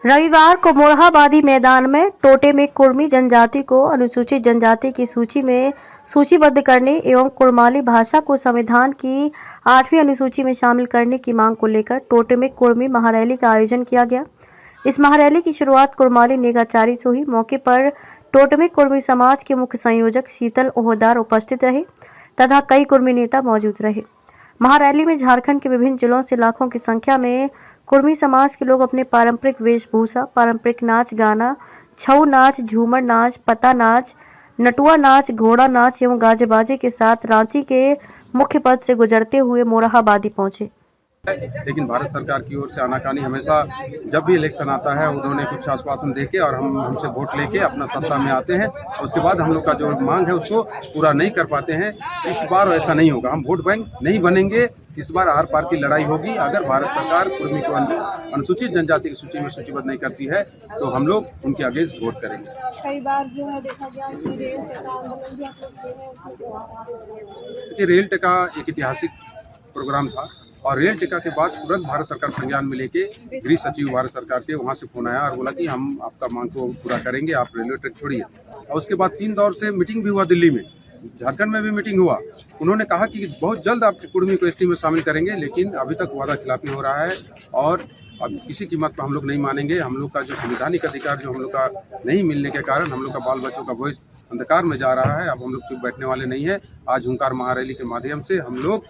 रविवार को मोरहाबादी मैदान में टोटे में कुर्मी जनजाति को अनुसूचित जनजाति की सूची में सूचीबद्ध करने एवं कुड़माली भाषा को संविधान की 8वीं अनुसूची में शामिल करने की मांग को लेकर टोटे में कुर्मी महारैली का आयोजन किया गया। इस महारैली की शुरुआत कुड़माली नेगाचारी से हुई। मौके पर टोटे में कुर्मी समाज के मुख्य संयोजक शीतल ओहदार उपस्थित रहे तथा कई कुर्मी नेता मौजूद रहे। महारैली में झारखंड के विभिन्न जिलों से लाखों की संख्या में कुर्मी समाज के लोग अपने पारंपरिक वेशभूषा, पारंपरिक नाच गाना, छऊ नाच, झूमर नाच, पता नाच, नटुआ नाच, घोड़ा नाच एवं गाजे बाजे के साथ रांची के मुख्य पथ से गुजरते हुए मोरहाबादी पहुंचे। लेकिन भारत सरकार की ओर से आनाकानी हमेशा जब भी इलेक्शन आता है उन्होंने कुछ आश्वासन देके और हमसे वोट लेके अपना सत्ता में आते हैं, उसके बाद हम लोग का जो मांग है उसको पूरा नहीं कर पाते हैं। इस बार ऐसा नहीं होगा, हम वोट बैंक नहीं बनेंगे। इस बार आर पार की लड़ाई होगी। अगर भारत सरकार कुर्मी को अनुसूचित जनजाति की सूची में सूचीबद्ध नहीं करती है तो हम लोग उनके अगेंस्ट वोट करेंगे। कई बार जो है देखा गया कि रेल टेका आंदोलन भी आप लोग किए हैं। देखिए, रेल टेका एक ऐतिहासिक प्रोग्राम था और रेल टेका के बाद तुरंत भारत सरकार संज्ञान में लेके गृह सचिव भारत सरकार के वहाँ से फोन आया और बोला कि हम आपका मांग को पूरा करेंगे, आप रेलवे ट्रैक छोड़िए। और उसके बाद 3 दौर से मीटिंग भी हुआ, दिल्ली में, झारखंड में भी मीटिंग हुआ। उन्होंने कहा कि बहुत जल्द आप कुर्मी को एसटी में शामिल करेंगे, लेकिन अभी तक वादा खिलाफी हो रहा है और अब किसी कीमत पर हम लोग नहीं मानेंगे। हम लोग का जो संवैधानिक अधिकार जो हम लोग का नहीं मिलने के कारण हम लोग का बाल बच्चों का भविष्य अंधकार में जा रहा है। अब हम लोग चुप बैठने वाले नहीं है। आज हुंकार महारैली के माध्यम से हम लोग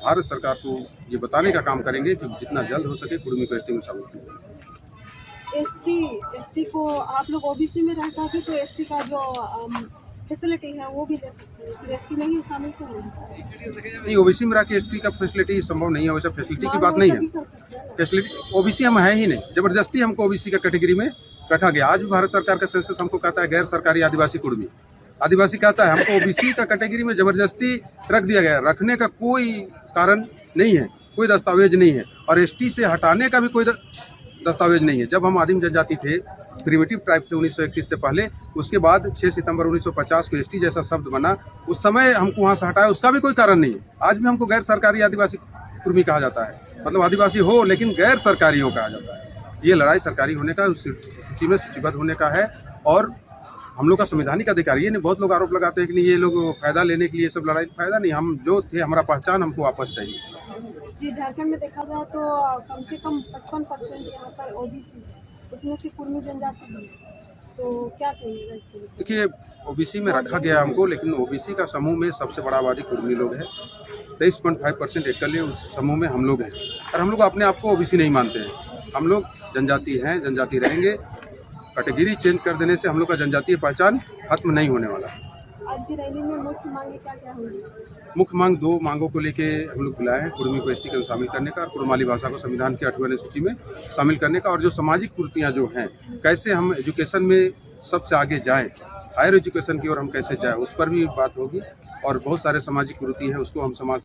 भारत सरकार को ये बताने का काम करेंगे कि जितना जल्द हो सके कुर्मी को एसटी में शामिल करें। एसटी को आप लोग ओबीसी में रहता थे तो एसटी का जो फैसिलिटी है वो भी ले सकते हैं, फिर एसटी में ही शामिल क्यों नहीं? ओबीसी में रह के एसटी का फैसिलिटी संभव नहीं है। वैसे फैसिलिटी की बात नहीं है। फैसिलिटी ओबीसी हम है ही नहीं, जबरदस्ती हमको ओबीसी का कैटेगरी में रखा गया। आज भी भारत सरकार का सेंसस हमको कहता है गैर सरकारी आदिवासी कुर्मी, आदिवासी कहता है, हमको ओबीसी का कैटेगरी में जबरदस्ती रख दिया गया। रखने का कोई कारण नहीं है, कोई दस्तावेज नहीं है और एसटी से हटाने का भी कोई दस्तावेज नहीं है। जब हम आदिम जनजाति थे, प्रिमिटिव ट्राइब थे 1931 से पहले, उसके बाद 6 सितंबर 1950 को एसटी जैसा शब्द बना, उस समय हमको वहाँ से हटाया, उसका भी कोई कारण नहीं है। आज भी हमको गैर सरकारी आदिवासी कुर्मी कहा जाता है, मतलब आदिवासी हो लेकिन गैर सरकारी हो कहा जाता है। ये लड़ाई सरकारी होने का, सूची में सूचीबद्ध होने का है और हम लोग का संवैधानिक अधिकार। ये नहीं, बहुत लोग आरोप लगाते हैं कि नहीं ये लोग फायदा लेने के लिए सब लड़ाई, फायदा नहीं। हम जो थे, हमारा पहचान हमको वापस चाहिए। जी, झारखंड में देखा जाए तो कम से कम 55% यहाँ पर ओबीसी, उसमें से कुर्मी जनजाति भी, तो क्या कहिएगा इसके लिए? देखिए, ओबीसी में रखा गया हमको, लेकिन ओबीसी का समूह में सबसे बड़ा आबादी कुर्मी लोग है। 23.5% एकल उस समूह में हम लोग हैं और हम लोग अपने आप को ओबीसी नहीं मानते हैं। हम लोग जनजाति हैं, जनजाति रहेंगे। कैटेगरी चेंज कर देने से हम लोग का जनजातीय पहचान खत्म नहीं होने वाला। आज की रैली में मुख्य मांगे क्या होंगी? मुख्य मांग 2 मांगों को लेके हम लोग बुलाए हैं। कुर्मी को एसटी में शामिल करने का और कुड़माली भाषा को संविधान की 8वीं अनुसूची में शामिल करने का, और जो सामाजिक कुरीतियाँ जो हैं, कैसे हम एजुकेशन में सबसे आगे जाएं, हायर एजुकेशन की ओर हम कैसे जाएं, उस पर भी बात होगी। और बहुत सारे सामाजिक कुरीति हैं, उसको हम समाज